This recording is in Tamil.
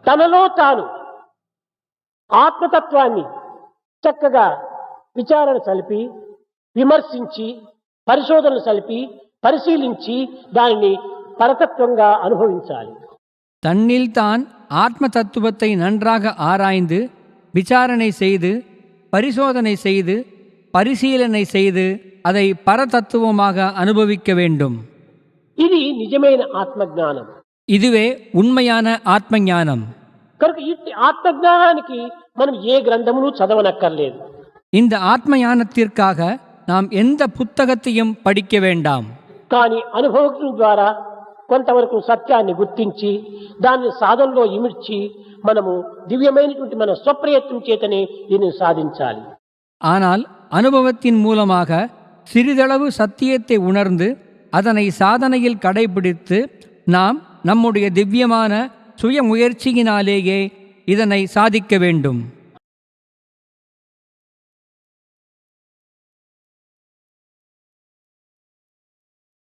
తనలో తాను ఆత్మతత్వాన్ని చక్కగా విచారణ సలిపి విమర్శించి పరిశోధనలు సలిపి పరిశీలించి దానిని పరతత్వంగా అనుభవించాలి. தன்னில் தான் ஆத்ம தத்துவத்தை நன்றாக ஆராய்ந்து விசாரணை செய்து பரிசோதனை செய்து பரிசீலனை செய்து அதை பரதத்துவமாக அனுபவிக்க வேண்டும். ఇది నిజమైన ఆత్మజ్ఞానం. இதுவே உண்மையான ஆத்ம ஞானம். కనుక ఈ ఆత్మజ్ఞానానికి మనం ఏ గ్రంథమును చదవనక్కర్లేదు. இந்த ஆத்ம ஞானத்திற்காக நாம் எந்த புத்தகத்தையும் படிக்க வேண்டாம். కానీ అనుభవం ద్వారా కొంతవరకు సత్యాన్ని గుర్తించి దాన్ని సాధనలో ఇమిడ్చి మనము దివ్యమైనటువంటి మన స్వప్రయత్నం చేతనే దీన్ని సాధించాలి. ஆனால் அனுபவத்தின் மூலமாக சிறிதளவு சத்தியத்தை உணர்ந்து அதனை சாதனையில் கடைபிடித்து நாம் நம்முடைய திவ்யமான சுய முயற்சியினாலேயே இதனை சாதிக்க வேண்டும்.